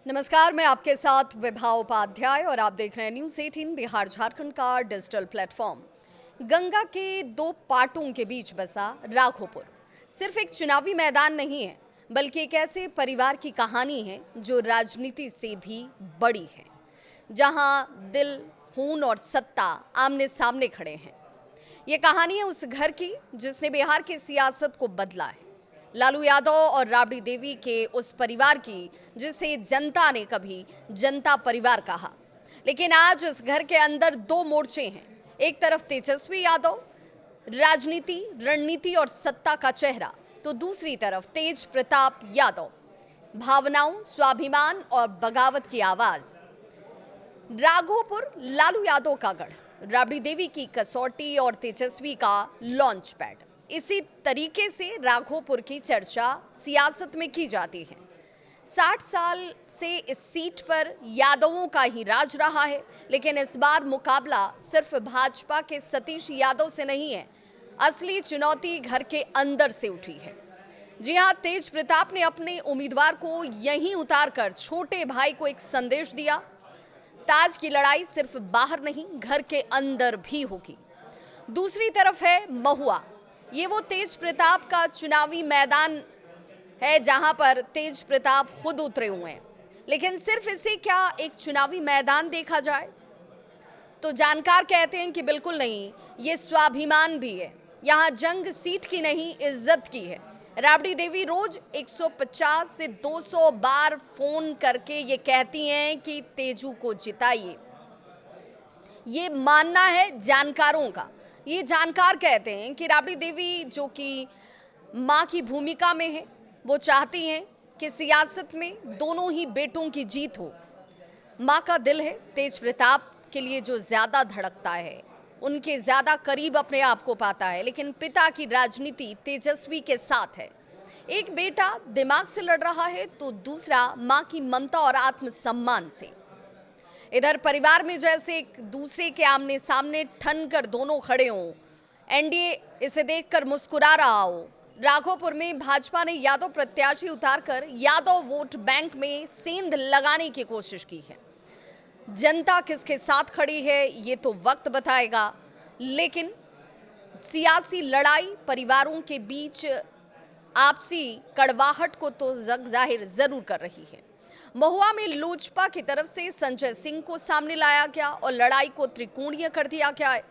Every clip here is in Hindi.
नमस्कार, मैं आपके साथ विभा उपाध्याय और आप देख रहे हैं न्यूज़ 18 बिहार झारखंड का डिजिटल प्लेटफॉर्म। गंगा के दो पाटों के बीच बसा राघोपुर सिर्फ एक चुनावी मैदान नहीं है, बल्कि एक ऐसे परिवार की कहानी है जो राजनीति से भी बड़ी है, जहां दिल, खून और सत्ता आमने सामने खड़े हैं। ये कहानी है उस घर की जिसने बिहार की सियासत को बदला है, लालू यादव और राबड़ी देवी के उस परिवार की जिसे जनता ने कभी जनता परिवार कहा। लेकिन आज इस घर के अंदर दो मोर्चे हैं। एक तरफ तेजस्वी यादव, राजनीति, रणनीति और सत्ता का चेहरा, तो दूसरी तरफ तेज प्रताप यादव, भावनाओं, स्वाभिमान और बगावत की आवाज। राघोपुर लालू यादव का गढ़, राबड़ी देवी की कसौटी और तेजस्वी का लॉन्च पैड। इसी तरीके से राघोपुर की चर्चा सियासत में की जाती है। 60 साल से इस सीट पर यादवों का ही राज रहा है, लेकिन इस बार मुकाबला सिर्फ भाजपा के सतीश यादव से नहीं है। असली चुनौती घर के अंदर से उठी है। जी हां, तेज प्रताप ने अपने उम्मीदवार को यहीं उतारकर छोटे भाई को एक संदेश दिया। ताज की लड़ाई सिर्फ बाहर नहीं, घर के अंदर भी होगी। दूसरी तरफ है महुआ। ये वो तेज प्रताप का चुनावी मैदान है जहां पर तेज प्रताप खुद उतरे हुए हैं। लेकिन सिर्फ इसे क्या एक चुनावी मैदान देखा जाए? तो जानकार कहते हैं कि बिल्कुल नहीं, ये स्वाभिमान भी है। यहां जंग सीट की नहीं, इज्जत की है। राबड़ी देवी रोज 150 से 200 बार फोन करके ये कहती हैं कि तेजू को जिताइए। ये मानना है जानकारों का। ये जानकार कहते हैं कि राबड़ी देवी, जो कि मां की भूमिका में है, वो चाहती हैं कि सियासत में दोनों ही बेटों की जीत हो। मां का दिल है तेज प्रताप के लिए जो ज्यादा धड़कता है, उनके ज्यादा करीब अपने आप को पाता है, लेकिन पिता की राजनीति तेजस्वी के साथ है। एक बेटा दिमाग से लड़ रहा है तो दूसरा मां की ममता और आत्मसम्मान से। इधर परिवार में जैसे एक दूसरे के आमने सामने ठन कर दोनों खड़े हों, एनडीए इसे देखकर मुस्कुरा रहा हो। राघोपुर में भाजपा ने यादव प्रत्याशी उतारकर यादव वोट बैंक में सेंध लगाने की कोशिश की है। जनता किसके साथ खड़ी है ये तो वक्त बताएगा, लेकिन सियासी लड़ाई परिवारों के बीच आपसी कड़वाहट को तो जाहिर जरूर कर रही है। महुआ में लोजपा की तरफ से संजय सिंह को सामने लाया गया और लड़ाई को त्रिकोणीय कर दिया गया है।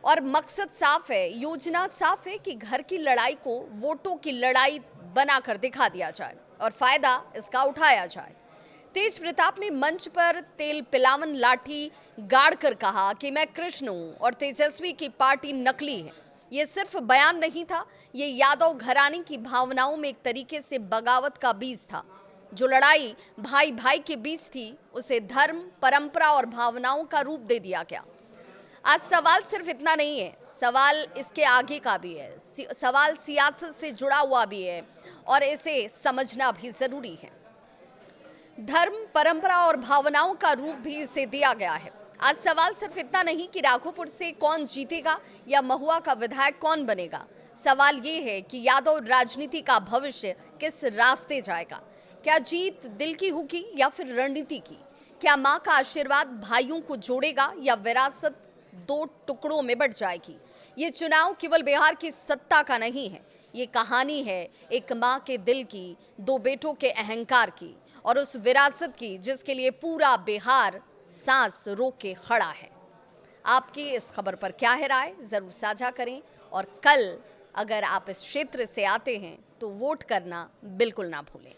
और मकसद साफ है, योजना साफ है कि घर की लड़ाई को वोटों की लड़ाई बनाकर दिखा दिया जाए और फायदा इसका उठाया जाए। तेज प्रताप ने मंच पर तेल पिलावन लाठी गाड़कर कहा कि मैं कृष्ण हूं और तेजस्वी की पार्टी नकली है। ये सिर्फ बयान नहीं था, ये यादव घराने की भावनाओं में एक तरीके से बगावत का बीज था। जो लड़ाई भाई भाई के बीच थी, उसे धर्म, परंपरा और भावनाओं का रूप दे दिया गया। आज सवाल सिर्फ इतना नहीं है, सवाल इसके आगे का भी है। सवाल सियासत से जुड़ा हुआ भी है और इसे समझना भी जरूरी है। धर्म, परंपरा और भावनाओं का रूप भी इसे दिया गया है। आज सवाल सिर्फ इतना नहीं कि राघोपुर से कौन जीतेगा या महुआ का विधायक कौन बनेगा। सवाल ये है कि यादव राजनीति का भविष्य किस रास्ते जाएगा। क्या जीत दिल की होगी या फिर रणनीति की? क्या मां का आशीर्वाद भाइयों को जोड़ेगा या विरासत दो टुकड़ों में बंट जाएगी? ये चुनाव केवल बिहार की सत्ता का नहीं है, ये कहानी है एक मां के दिल की, दो बेटों के अहंकार की और उस विरासत की जिसके लिए पूरा बिहार सांस रोक के खड़ा है। आपकी इस खबर पर क्या है राय, जरूर साझा करें और कल अगर आप इस क्षेत्र से आते हैं तो वोट करना बिल्कुल ना भूलें।